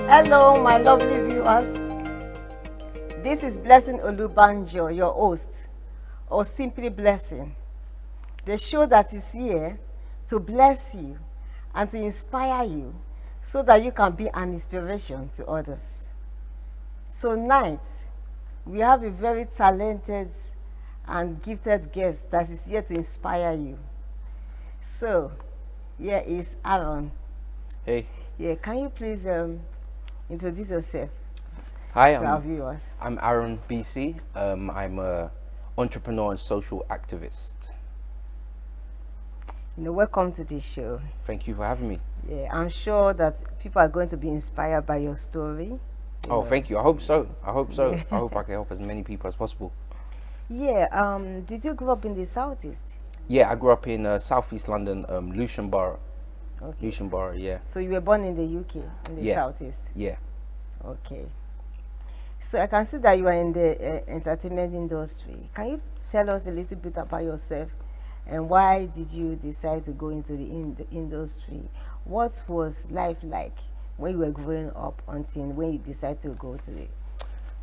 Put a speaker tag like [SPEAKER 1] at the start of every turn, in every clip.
[SPEAKER 1] Hello, my lovely viewers. This is Blessing Olubanjo, your host, or simply Blessing, the show that is here to bless you and to inspire you so that you can be an inspiration to others. So tonight, we have a very talented and gifted guest that is here to inspire you. So, here is Aaron.
[SPEAKER 2] Hey.
[SPEAKER 1] Yeah, can you please introduce yourself
[SPEAKER 2] Hi,
[SPEAKER 1] to our viewers?
[SPEAKER 2] I'm Aaron BC. I'm a entrepreneur and social activist.
[SPEAKER 1] Welcome to this show.
[SPEAKER 2] Thank you for having me.
[SPEAKER 1] Yeah, I'm sure that people are going to be inspired by your story.
[SPEAKER 2] Oh, thank you. I hope so. I hope so. I hope I can help as many people as possible.
[SPEAKER 1] Yeah, did you grow up in the Southeast?
[SPEAKER 2] Yeah, I grew up in Southeast London, Lucian Borough.
[SPEAKER 1] Okay.
[SPEAKER 2] Lucian Borough, yeah.
[SPEAKER 1] So you were born in the UK, in the Southeast?
[SPEAKER 2] Yeah.
[SPEAKER 1] Okay. So I can see that you are in the entertainment industry. Can you tell us a little bit about yourself and why did you decide to go into the industry? What was life like when you were growing up until when you decided to go to it?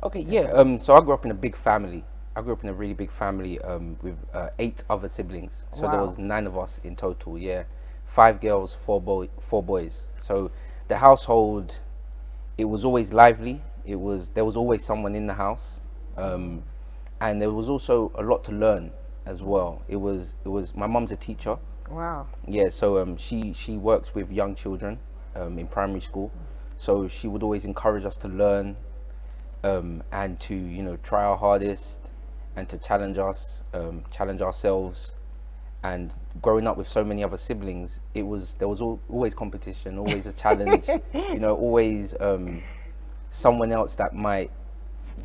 [SPEAKER 2] Okay, yeah. So I grew up in a big family. I grew up in a really big family with 8 other siblings. So there was 9 of us in total, yeah. 5 girls, 4 boys. So the household, it was always lively. There was always someone in the house, and there was also a lot to learn as well. It was my mum's a teacher.
[SPEAKER 1] Wow.
[SPEAKER 2] Yeah, so she works with young children in primary school. So she would always encourage us to learn and to try our hardest and to challenge ourselves. And growing up with so many other siblings, there was always competition, always a challenge, always someone else that might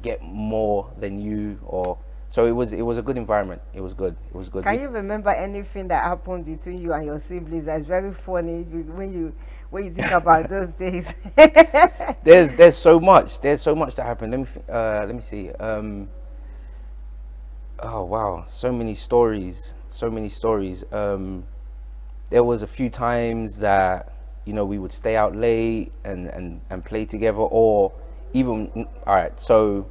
[SPEAKER 2] get more than you, or so it was a good environment. It was good.
[SPEAKER 1] Can you remember anything that happened between you and your siblings that's very funny when you think about those days?
[SPEAKER 2] There's so much that happened. Let me see. Oh wow, so many stories. There was a few times that we would stay out late and play together, or even all right. So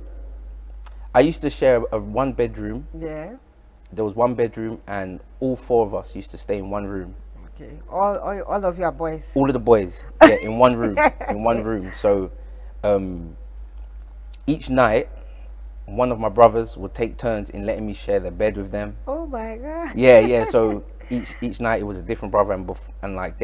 [SPEAKER 2] I used to share a 1 bedroom.
[SPEAKER 1] Yeah.
[SPEAKER 2] There was 1 bedroom, and all 4 of us used to stay in 1 room.
[SPEAKER 1] Okay. All of your boys.
[SPEAKER 2] All of the boys, yeah, in 1 room, in 1 room. So each night, one of my brothers would take turns in letting me share the bed with them.
[SPEAKER 1] Oh my God.
[SPEAKER 2] Yeah. So each night it was a different brother, and like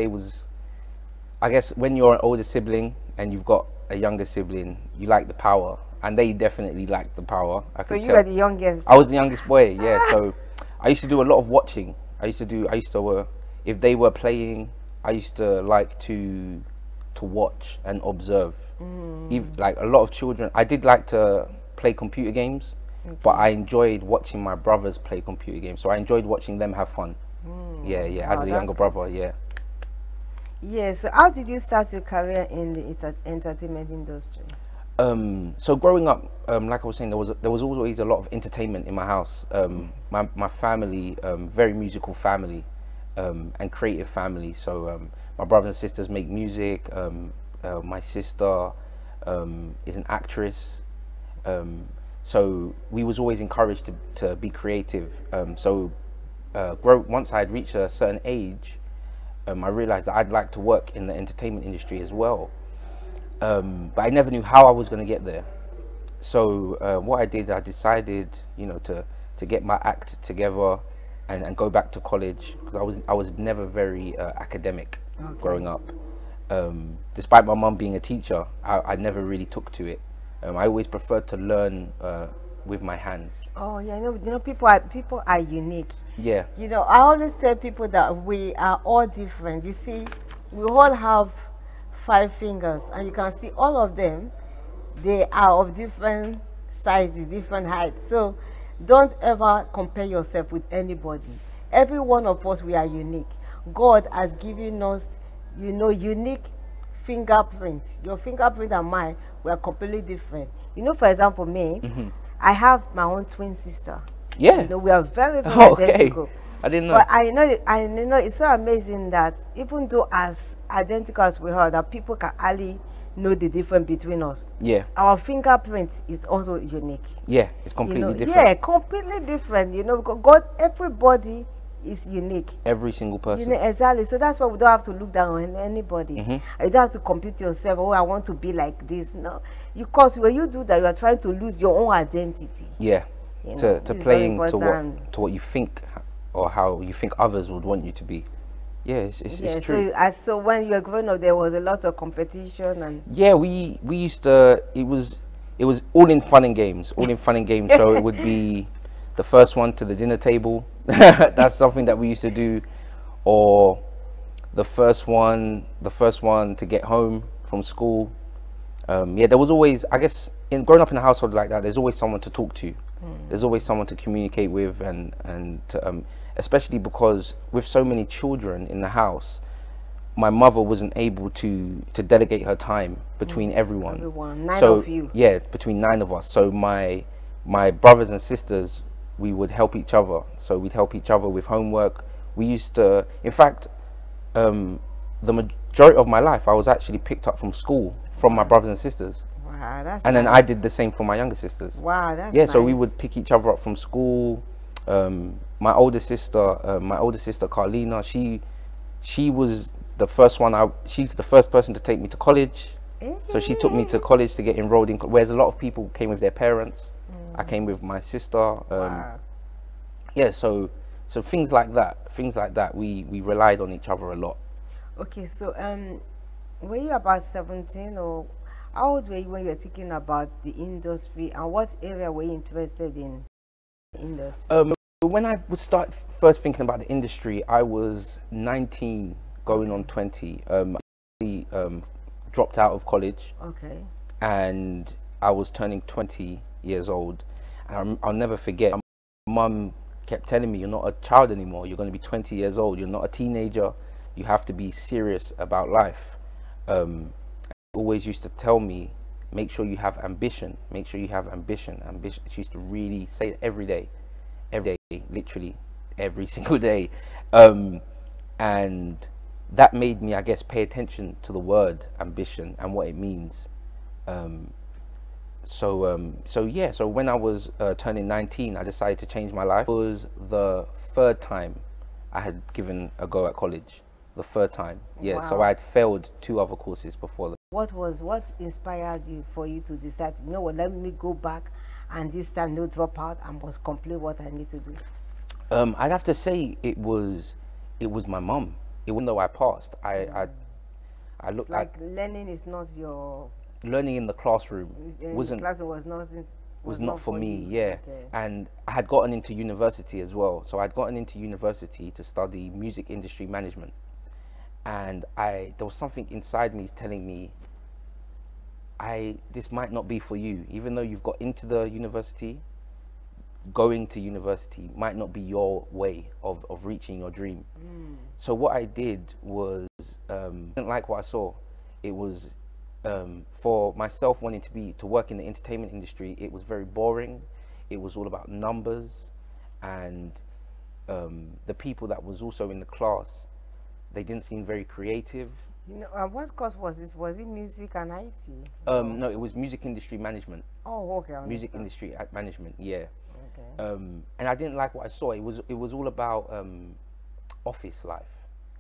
[SPEAKER 2] I guess when you're an older sibling and you've got a younger sibling, you like the power, and they definitely liked the power.
[SPEAKER 1] So you were the youngest.
[SPEAKER 2] I was the youngest boy, yeah. So I used to do a lot of watching. I used to if they were playing, I used to like to watch and observe. Like a lot of children, I did like to play computer games, but I enjoyed watching my brothers play computer games. So I enjoyed watching them have fun. Yeah. As a younger brother, yeah.
[SPEAKER 1] Yeah. So how did you start your career in the entertainment industry?
[SPEAKER 2] So growing up, like I was saying, there was always a lot of entertainment in my house. My family, very musical family, and creative family. So my brothers and sisters make music. My sister is an actress. So we was always encouraged to be creative. Once I had reached a certain age, I realized that I'd like to work in the entertainment industry as well. But I never knew how I was going to get there. So what I did, I decided, to get my act together and go back to college, because I was never very academic growing up. Despite my mum being a teacher, I never really took to it. I always preferred to learn with my hands.
[SPEAKER 1] Oh yeah, people are unique.
[SPEAKER 2] Yeah.
[SPEAKER 1] I always tell people that we are all different. You see, we all have 5 fingers, and you can see all of them. They are of different sizes, different heights. So don't ever compare yourself with anybody. Every one of us, we are unique. God has given us, unique fingerprints. Your fingerprint and mine, we are completely different. For example, me, I have my own twin sister.
[SPEAKER 2] Yeah.
[SPEAKER 1] We are very, very
[SPEAKER 2] Oh, okay.
[SPEAKER 1] identical.
[SPEAKER 2] I didn't know.
[SPEAKER 1] But I know it's so amazing that even though as identical as we are, that people can hardly know the difference between us.
[SPEAKER 2] Yeah.
[SPEAKER 1] Our fingerprint is also unique.
[SPEAKER 2] Yeah, it's completely different.
[SPEAKER 1] Yeah, completely different. Because God, everybody is unique.
[SPEAKER 2] Every single person.
[SPEAKER 1] Exactly. So that's why we don't have to look down on anybody. You don't have to compete yourself. Oh, I want to be like this. No, because when you do that, you are trying to lose your own identity.
[SPEAKER 2] Yeah. To playing to what you think, or how you think others would want you to be. Yeah, it's true.
[SPEAKER 1] So when you were growing up, there was a lot of competition, and
[SPEAKER 2] yeah, we used to. It was all in fun and games. All in fun and games. So it would be the first one to the dinner table. That's something that we used to do, or the first one to get home from school. Yeah, there was always, I guess, in growing up in a household like that, there's always someone to talk to. There's always someone to communicate with, and to, especially because with so many children in the house, my mother wasn't able to delegate her time between everyone.
[SPEAKER 1] Nine of you.
[SPEAKER 2] Yeah, between 9 of us. So my brothers and sisters, we would help each other. So we'd help each other with homework. We used to, in fact, the majority of my life, I was actually picked up from school from my brothers and sisters.
[SPEAKER 1] Wow, that's
[SPEAKER 2] and
[SPEAKER 1] nice.
[SPEAKER 2] then I did the same for my younger sisters.
[SPEAKER 1] Wow, that's
[SPEAKER 2] yeah.
[SPEAKER 1] nice.
[SPEAKER 2] So we would pick each other up from school. My older sister Carlina, she was the first one. She's the first person to take me to college. So she took me to college to get enrolled in. Whereas a lot of people came with their parents. I came with my sister.
[SPEAKER 1] Wow.
[SPEAKER 2] Yeah. So things like that. We relied on each other a lot.
[SPEAKER 1] Okay, so were you about 17, or how old were you when you were thinking about the industry, and what area were you interested in the industry?
[SPEAKER 2] When I would start first thinking about the industry, I was 19 going on 20. I dropped out of college.
[SPEAKER 1] Okay.
[SPEAKER 2] And I was turning 20 years old. And I'll never forget, my mum kept telling me, you're not a child anymore, you're going to be 20 years old, you're not a teenager, you have to be serious about life. Always used to tell me, make sure you have ambition, make sure you have ambition. She used to really say it every day, literally every single day. And that made me, I guess, pay attention to the word ambition and what it means. So when I was turning 19, I decided to change my life. It was the third time I had given a go at college. The third time, yeah.
[SPEAKER 1] Wow.
[SPEAKER 2] So I had failed 2 other courses before that.
[SPEAKER 1] What inspired you for you to decide, you know what, let me go back, and this time no drop out, I must complete what I need to do?
[SPEAKER 2] I'd have to say it was my mum. Even though I passed, I looked
[SPEAKER 1] it's like learning is not your
[SPEAKER 2] learning in the classroom
[SPEAKER 1] was
[SPEAKER 2] not for me.
[SPEAKER 1] you.
[SPEAKER 2] Yeah.
[SPEAKER 1] Okay.
[SPEAKER 2] And I had gotten into university as well. So I'd gotten into university to study music industry management. And there was something inside me telling me, this might not be for you. Even though you've got into the university, going to university might not be your way of reaching your dream. So what I did was, I didn't like what I saw. It was, for myself wanting to work in the entertainment industry, it was very boring. It was all about numbers, and the people that was also in the class, they didn't seem very creative.
[SPEAKER 1] You know, what course was this? Was it music and IT?
[SPEAKER 2] No, it was music industry management.
[SPEAKER 1] Oh, okay, I
[SPEAKER 2] Music
[SPEAKER 1] understand.
[SPEAKER 2] industry management, yeah.
[SPEAKER 1] Okay,
[SPEAKER 2] And I didn't like what I saw. It was all about office life.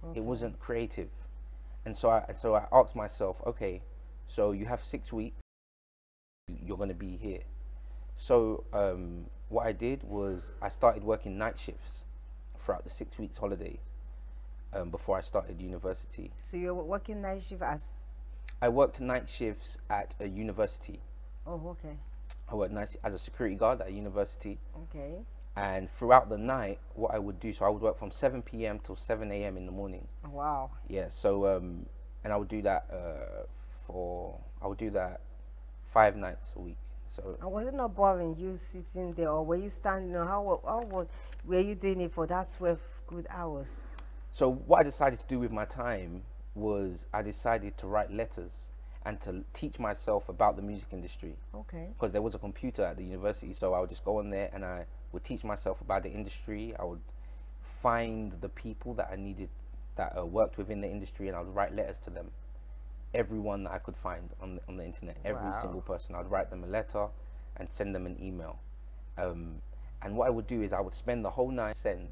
[SPEAKER 2] It
[SPEAKER 1] okay.
[SPEAKER 2] wasn't creative. And so I asked myself, okay, so you have 6 weeks, you're going to be here. So what I did was I started working night shifts throughout the 6 weeks holidays before I started university.
[SPEAKER 1] So you're working night shift as?
[SPEAKER 2] I worked night shifts at a university.
[SPEAKER 1] Oh, okay,
[SPEAKER 2] I worked night as a security guard at a university.
[SPEAKER 1] okay.
[SPEAKER 2] And throughout the night, what I would do, so I would work from 7 p.m. till 7 a.m. in the morning.
[SPEAKER 1] Wow.
[SPEAKER 2] Yeah, so and I would do that I would do that 5 nights a week. So
[SPEAKER 1] And was it not boring you sitting there, or were you standing? Or were you doing it for that 12 good hours?
[SPEAKER 2] so what I decided to do with my time was I decided to write letters and to teach myself about the music industry,
[SPEAKER 1] Okay.
[SPEAKER 2] because there was a computer at the university. So I would just go on there and I would teach myself about the industry. I would find the people that I needed that worked within the industry, and I would write letters to them. Everyone that I could find on the internet, every
[SPEAKER 1] Wow.
[SPEAKER 2] single person, I'd write them a letter and send them an email. And what I would do is I would spend the whole night send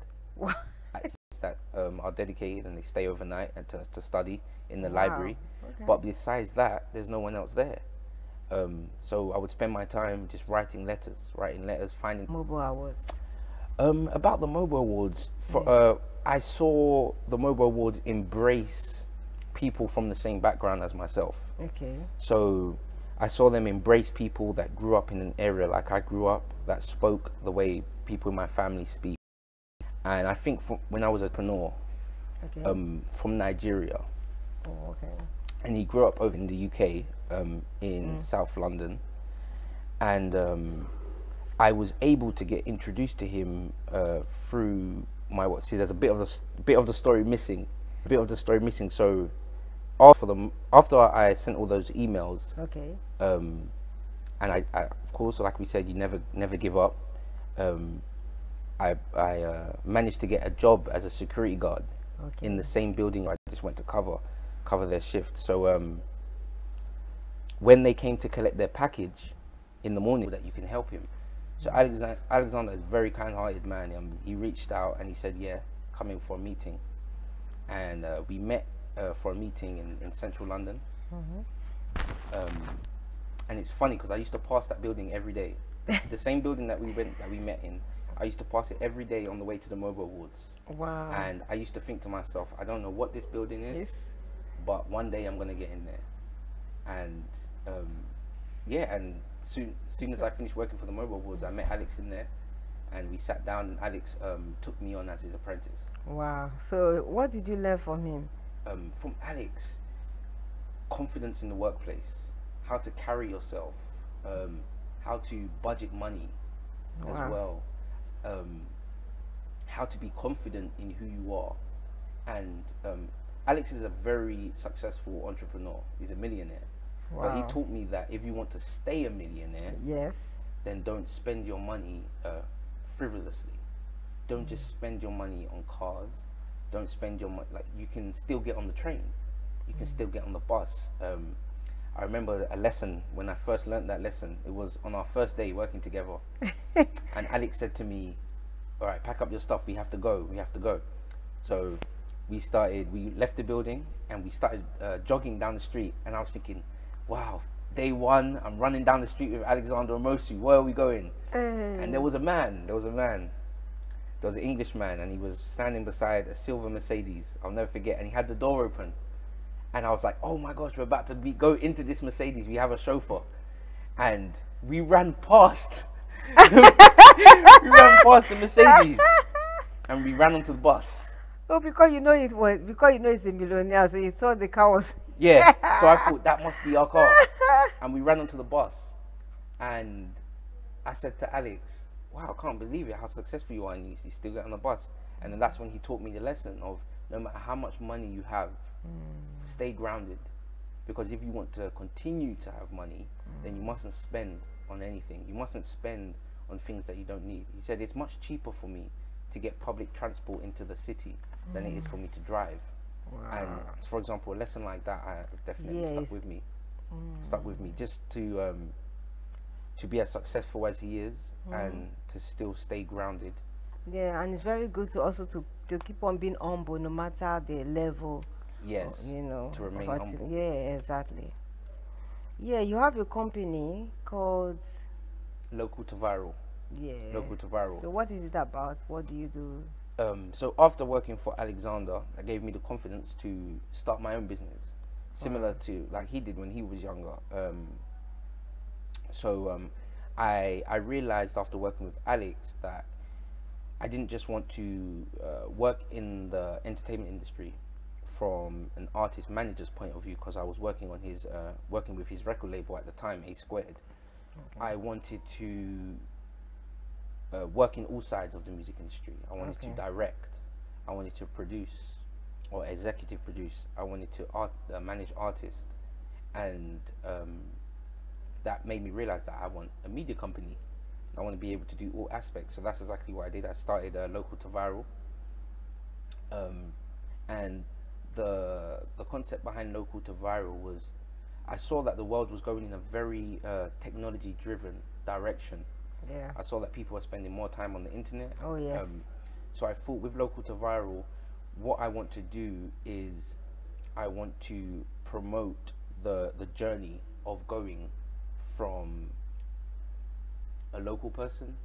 [SPEAKER 2] at that are dedicated and they stay overnight and to study in the
[SPEAKER 1] Wow.
[SPEAKER 2] library.
[SPEAKER 1] Okay.
[SPEAKER 2] But besides that, there's no one else there. So I would spend my time just writing letters, finding
[SPEAKER 1] Mobile awards.
[SPEAKER 2] about the MOBO Awards. I saw the MOBO Awards embrace people from the same background as myself.
[SPEAKER 1] Okay.
[SPEAKER 2] So I saw them embrace people that grew up in an area like I grew up, that spoke the way people in my family speak. And I think when I was a entrepreneur
[SPEAKER 1] Okay.
[SPEAKER 2] from Nigeria,
[SPEAKER 1] Oh, okay.
[SPEAKER 2] and he grew up over in the UK, in South London, and I was able to get introduced to him through my what? See, there's a bit of the story missing, So after I sent all those emails,
[SPEAKER 1] Okay.
[SPEAKER 2] and I of course, like we said, you never give up. I managed to get a job as a security guard
[SPEAKER 1] Okay.
[SPEAKER 2] in the same building I just went to cover their shift. So when they came to collect their package in the morning, that you can help him. So Alexander is a very kind-hearted man. He reached out and he said, yeah, come in for a meeting. And we met for a meeting in central London. And it's funny because I used to pass that building every day. The same building that we met in, I used to pass it every day on the way to the MOBO Awards.
[SPEAKER 1] Wow.
[SPEAKER 2] And I used to think to myself, I don't know what this building is,
[SPEAKER 1] Yes.
[SPEAKER 2] but one day I'm going to get in there. And yeah, and soon as I finished working for the MOBO Awards, I met Alex in there, and we sat down, and Alex took me on as his apprentice.
[SPEAKER 1] Wow. So what did you learn from him?
[SPEAKER 2] From Alex, confidence in the workplace, how to carry yourself, how to budget money as
[SPEAKER 1] Wow.
[SPEAKER 2] well, how to be confident in who you are. And Alex is a very successful entrepreneur. He's a millionaire. But he
[SPEAKER 1] Wow.
[SPEAKER 2] taught me that if you want to stay a millionaire,
[SPEAKER 1] Yes.
[SPEAKER 2] then don't spend your money frivolously. Don't just spend your money on cars. Don't spend your money, like, you can still get on the train. You can still get on the bus. I remember a lesson when I first learned that lesson. It was on our first day working together. And Alex said to me, all right, pack up your stuff. We have to go. So we left the building and we started jogging down the street. And I was thinking, wow, day one, I'm running down the street with Alexander Omosu. Where are we going? And there was an Englishman, and he was standing beside a silver Mercedes. I'll never forget. And he had the door open. And I was like, oh my gosh, we're about to go into this Mercedes. We have a chauffeur. And we ran past. We ran past the Mercedes. And we ran onto the bus.
[SPEAKER 1] Oh, because you know it's a millionaire, so you saw the car was.
[SPEAKER 2] Yeah. So I thought that must be our car. And we ran onto the bus. And I said to Alex, wow, I can't believe it, how successful you are, and you still get on the bus. And then that's when he taught me the lesson of, no matter how much money you have, stay grounded. Because if you want to continue to have money, then you mustn't spend on anything. You mustn't spend on things that you don't need. He said, it's much cheaper for me to get public transport into the city than it is for me to drive. And for example, a lesson like that definitely
[SPEAKER 1] Yes.
[SPEAKER 2] stuck with me. Stuck with me just to be as successful as he is and to still stay grounded.
[SPEAKER 1] Yeah, and it's very good to also to keep on being humble no matter the level,
[SPEAKER 2] Yes,
[SPEAKER 1] you know,
[SPEAKER 2] to
[SPEAKER 1] of
[SPEAKER 2] remain
[SPEAKER 1] activity.
[SPEAKER 2] humble.
[SPEAKER 1] Yeah, exactly. Yeah, you have a company called,
[SPEAKER 2] Local to viral.
[SPEAKER 1] yeah.
[SPEAKER 2] Local to viral.
[SPEAKER 1] So what is it about? What do you do?
[SPEAKER 2] So after working for Alexander, that gave me the confidence to start my own business, similar to like he did when he was younger. I realized after working with Alex that I didn't just want to work in the entertainment industry from an artist manager's point of view, because I was working on his working with his record label at the time, A Squared. I wanted to work in all sides of the music industry. I wanted to direct, I wanted to produce or executive produce, I wanted to manage artists, and that made me realize that I want a media company. I want to be able to do all aspects. So that's exactly what I did. I started Local to Viral, and the concept behind Local to Viral was I saw that the world was going in a very technology driven direction.
[SPEAKER 1] Yeah.
[SPEAKER 2] I saw that people were spending more time on the internet.
[SPEAKER 1] Oh, yes.
[SPEAKER 2] So I thought with Local to Viral, what I want to do is I want to promote the journey of going from a local person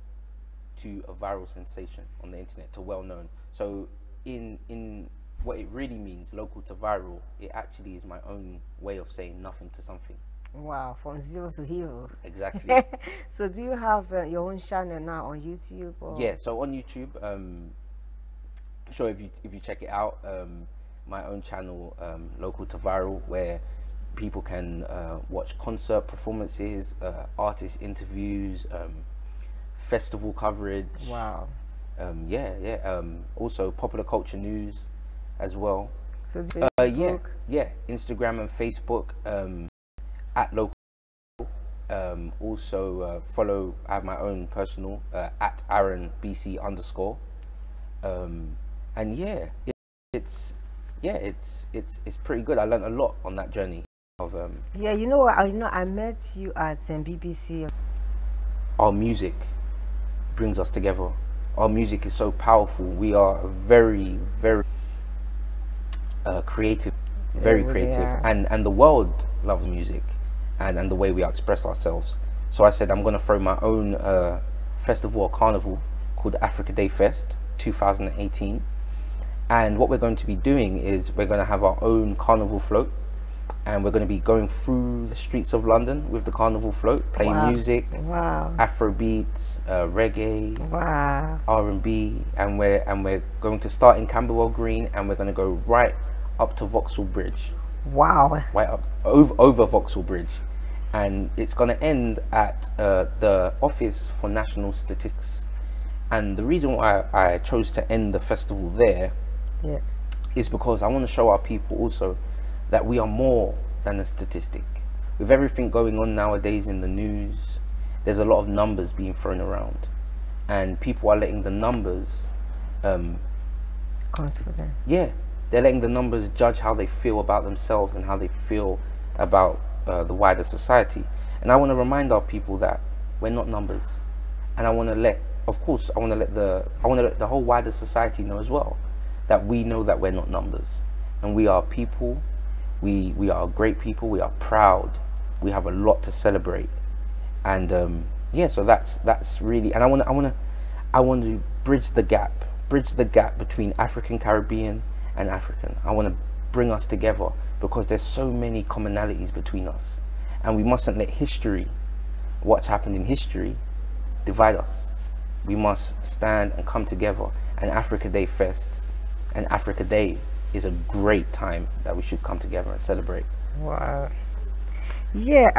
[SPEAKER 2] to a viral sensation on the internet, to well known. So in what it really means, local to viral, it actually is my own way of saying nothing to something.
[SPEAKER 1] Wow, from zero to hero.
[SPEAKER 2] Exactly.
[SPEAKER 1] So do you have your own channel now on YouTube? Or?
[SPEAKER 2] Yeah, so on YouTube, sure, if you check it out, my own channel, Local to Viral, where people can watch concert performances, artist interviews, festival coverage.
[SPEAKER 1] Wow.
[SPEAKER 2] Also popular culture news as well.
[SPEAKER 1] So Facebook?
[SPEAKER 2] Yeah, Instagram and Facebook, at Local. Also follow, I have my own personal at Aaron BC _. And yeah, it's pretty good. I learned a lot on that journey of
[SPEAKER 1] Yeah, you know what? I met you at BBC.
[SPEAKER 2] our music brings us together. Our music is so powerful. We are very creative, very creative, and the world loves music, and the way we express ourselves. So I said I'm gonna throw my own festival or carnival called Africa Day Fest 2018, and what we're going to be doing is we're going to have our own carnival float, and we're going to be going through the streets of London with the carnival float, playing music, Afro beats, reggae, R&B, and we're going to start in Camberwell Green, and we're going to go right up to Vauxhall Bridge.
[SPEAKER 1] Wow.
[SPEAKER 2] Right up over Vauxhall Bridge, and it's going to end at the Office for National Statistics. And the reason why I chose to end the festival there is because I want to show our people also that we are more than a statistic. With everything going on nowadays in the news, there's a lot of numbers being thrown around, and people are letting the numbers
[SPEAKER 1] count for them.
[SPEAKER 2] Yeah, they're letting the numbers judge how they feel about themselves and how they feel about the wider society. And I want to remind our people that we're not numbers, and I want to let, of course, I want to let the whole wider society know as well that we know that we're not numbers, and we are people. We are great people. We are proud. We have a lot to celebrate, and yeah. So that's really, and I want to bridge the gap between African Caribbean and African. I want to bring us together because there's so many commonalities between us, and we mustn't let history, what's happened in history, divide us. We must stand and come together. And Africa Day Fest and Africa Day is a great time that we should come together and celebrate.
[SPEAKER 1] Wow. Yeah.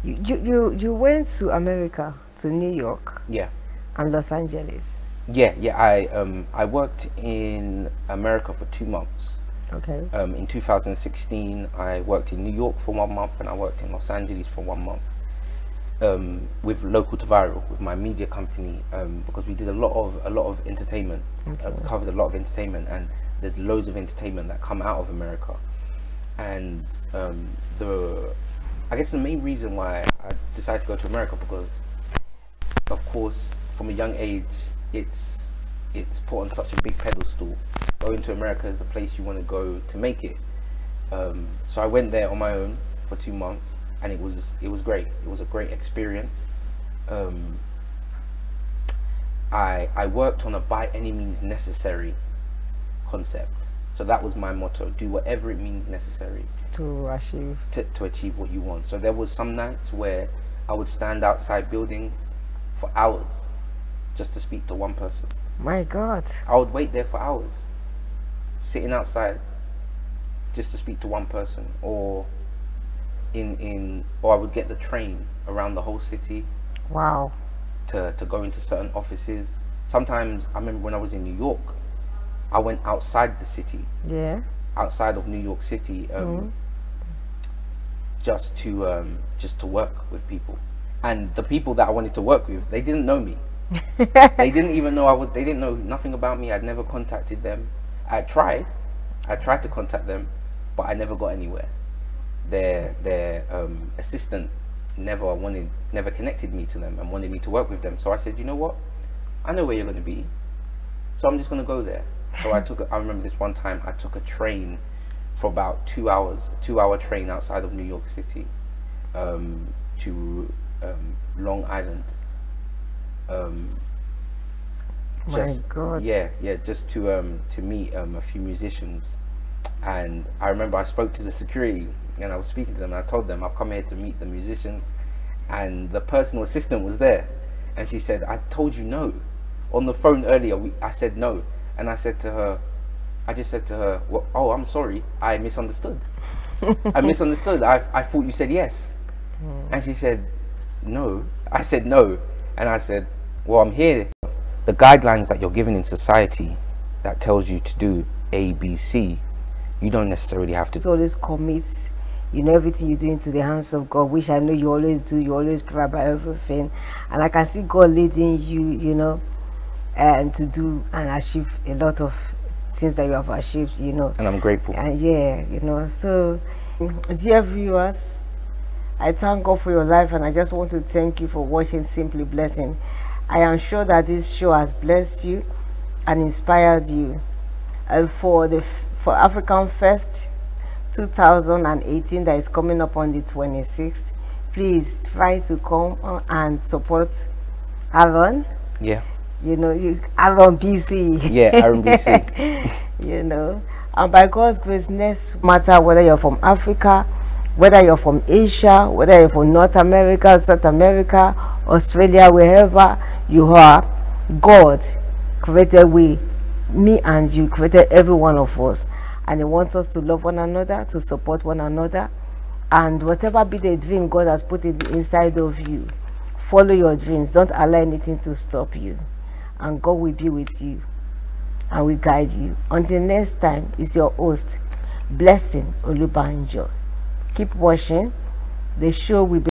[SPEAKER 1] You went to America, to New York.
[SPEAKER 2] Yeah.
[SPEAKER 1] And Los Angeles.
[SPEAKER 2] Yeah. I worked in America for 2 months.
[SPEAKER 1] Okay.
[SPEAKER 2] In 2016, I worked in New York for 1 month, and I worked in Los Angeles for 1 month. With Local to Viral, with my media company, because we did a lot of entertainment. We covered a lot of entertainment, and there's loads of entertainment that come out of America. And I guess the main reason why I decided to go to America, because of course from a young age it's put on such a big pedestal. Going to America is the place you want to go to make it. So I went there on my own for 2 months, and it was great. It was a great experience. I worked on a by any means necessary concept. So that was my motto: do whatever it means necessary
[SPEAKER 1] To achieve.
[SPEAKER 2] to achieve what you want. So there was some nights where I would stand outside buildings for hours just to speak to one person.
[SPEAKER 1] My God.
[SPEAKER 2] I would wait there for hours, sitting outside just to speak to one person, or or I would get the train around the whole city.
[SPEAKER 1] Wow.
[SPEAKER 2] To go into certain offices. Sometimes I remember when I was in New York, I went outside the city,
[SPEAKER 1] Yeah.
[SPEAKER 2] outside of New York City, just to work with people. And the people that I wanted to work with, they didn't know me. They didn't even know they didn't know nothing about me. I'd never contacted them. I tried to contact them, but I never got anywhere. Their assistant never connected me to them and wanted me to work with them. So I said, you know what, I know where you're going to be, so I'm just going to go there. So I remember this one time I took a train for about 2 hours, a 2-hour train outside of New York City, to Long Island.
[SPEAKER 1] My God.
[SPEAKER 2] Yeah, just to meet a few musicians. And I remember I spoke to the security, and I was speaking to them, and I told them I've come here to meet the musicians, and the personal assistant was there, and she said, I told you no on the phone earlier. I said no, and I just said to her, well, oh, I'm sorry, I misunderstood. I misunderstood. I thought you said yes. And she said no. I said no, and I said, well, I'm here. The guidelines that you're given in society that tells you to do A, B, C, you don't necessarily have to.
[SPEAKER 1] Always commit, everything you do into the hands of God, which I know you always do. You always pray about everything, and I can see God leading you, and to do and achieve a lot of things that you have achieved,
[SPEAKER 2] And I'm grateful.
[SPEAKER 1] And yeah, so dear viewers, I thank God for your life, and I just want to thank you for watching Simply Blessing. I am sure that this show has blessed you and inspired you. And for African Fest 2018 that is coming up on the 26th, please try to come and support Aaron.
[SPEAKER 2] Yeah.
[SPEAKER 1] Aaron BC.
[SPEAKER 2] Yeah, Aaron BC.
[SPEAKER 1] And by God's grace, no matter whether you're from Africa, whether you're from Asia, whether you're from North America, South America, Australia, wherever you are, God created me and you, created every one of us, and He wants us to love one another, to support one another, and whatever be the dream God has put inside of you, follow your dreams. Don't allow anything to stop you, and God will be with you and will guide you. Until next time, it's your host, Blessing Olubanjo. Keep watching. The show will be